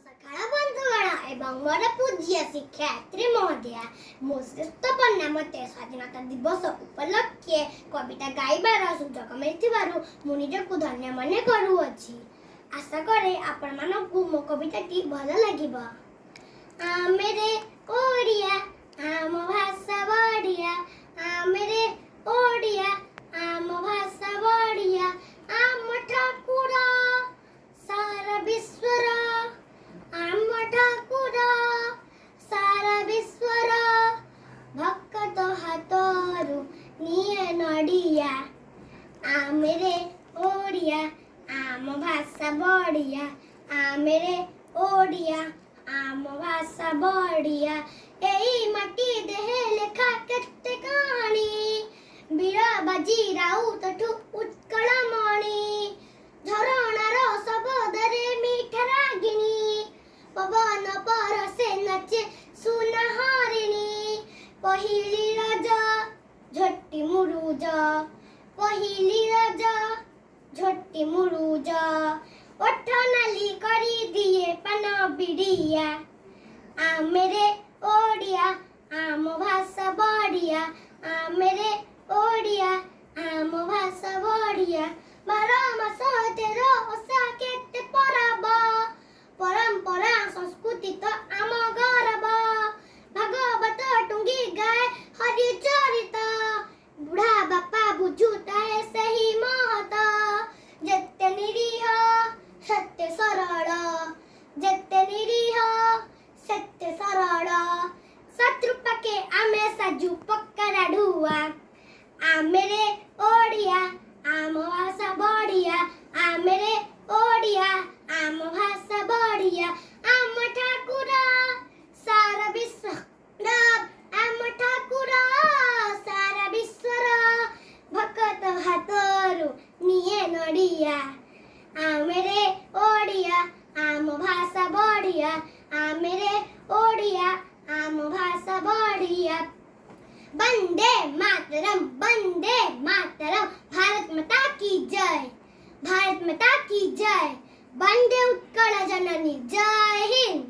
ସକାଳ ବନ୍ଧୁଗଣ ଏବଂ ମୋର ପୂଜ୍ୟ ଶିକ୍ଷୟିତ୍ରୀ ମହୋଦୟା, ମୁଁ ଶ୍ରେଷ୍ଠପନ୍ନା ମୋତେ ସ୍ୱାଧୀନତା ଦିବସ ଉପଲକ୍ଷେ କବିତା ଗାଇବାର ସୁଯୋଗ ମିଳିଥିବାରୁ ମୁଁ ନିଜକୁ ଧନ୍ୟ ମନେ କରୁଅଛି। ଆଶା କରେ ଆପଣମାନଙ୍କୁ ମୋ କବିତାଟି ଭଲ ଲାଗିବ। ଆମେରେ ଓଡ଼ିଆ ଆମ ଭାଷା ବଢ଼ିଆ, ଆମେରେ ଓଡ଼ିଆ ଆମ ଭାଷା ବଢ଼ିଆ, ଆମ ଠାକୁର ସାରା ବିଶ୍ୱର, ଆମ ଠାକୁର ସାରା ବିଶ୍ୱର, ଭକ୍ତ ହାତରୁ ନିଏ ନଡ଼ିଆ। ଆମେରେ ଓଡ଼ିଆ ଆମ ଭାଷା ବଢ଼ିଆ, ଆମେରେ ଓଡ଼ିଆ ଆମ ଭାଷା ବଢ଼ିଆ, ଏଇ ମାଟି ଦେହେ ଲେଖା କେତେ କାହାଣୀ, ବୀର ବାଜି ରାଉତଠୁ ଉତ୍କଳମଣି, ଝରଣାର ଶବଦରେ ମିଠା ରାଗିଣୀ, ପବନ ପରଶେ ନାଚେ ସୁନାହରିଣୀ, ପହିଲି ରଜ ଝୋଟି ମୁରୁଜ, ପହିଲି ରଜ ଝୋଟି ମୁରୁଜ, ଓଠ ନାଲି କରି ଦିଏ ପାନ ବିଡ଼ିଆ। ଆମେରେ ଓଡ଼ିଆ ଆମ ଭାଷା ବଢ଼ିଆ, ଆମେରେ ଓଡ଼ିଆ ଆମ ଭାଷା ବଢ଼ିଆ, 12 ମାସ 13 ଓଷା କେତେ ପରବ, ପରମ୍ପରା ସଂସ୍କୃତି ତ ଆମ ଗରବ, ଭାଗବତ ଟୁଙ୍ଗି ଗାଏ ହରିଚରିତ, ବୁଢ଼ା ବାପା ବୁଝୁଥାଏ ସେହି ମହତ, ଯେତେ ନିରୀହ ସେତେ ସରଳ, ଯେତେ ନିରୀହ ସେତେ ସରଳ, ଶତ୍ରୁ ପାଖେ ଆମେ ସାଜୁ ପକ୍କା ଢୁଆ। ଆମେରେ ଓଡ଼ିଆ ଆମ ଭାଷା ବଢ଼ିଆ, ଆମେରେ ଓଡ଼ିଆ ଆମ ଭାଷା ବଢ଼ିଆ, ଆମ ଠାକୁର ସାରା ବିଶ୍ୱର, ଆମ ଠାକୁର ସାରା ବିଶ୍ୱର, ଭକ୍ତ ହାତରୁ ନିଏ ନଡ଼ିଆ। ଆମେରେ ଓଡ଼ିଆ ଆମ ଭାଷା ବଢ଼ିଆ, ଆମେରେ ଓଡ଼ିଆ ଆମ ଭାଷା ବଢ଼ିଆ। वंदे मातरम, वंदे मातरम, भारत माता की जय, भारत माता की जय, वंदे उत्कल जननी, जय हिंद।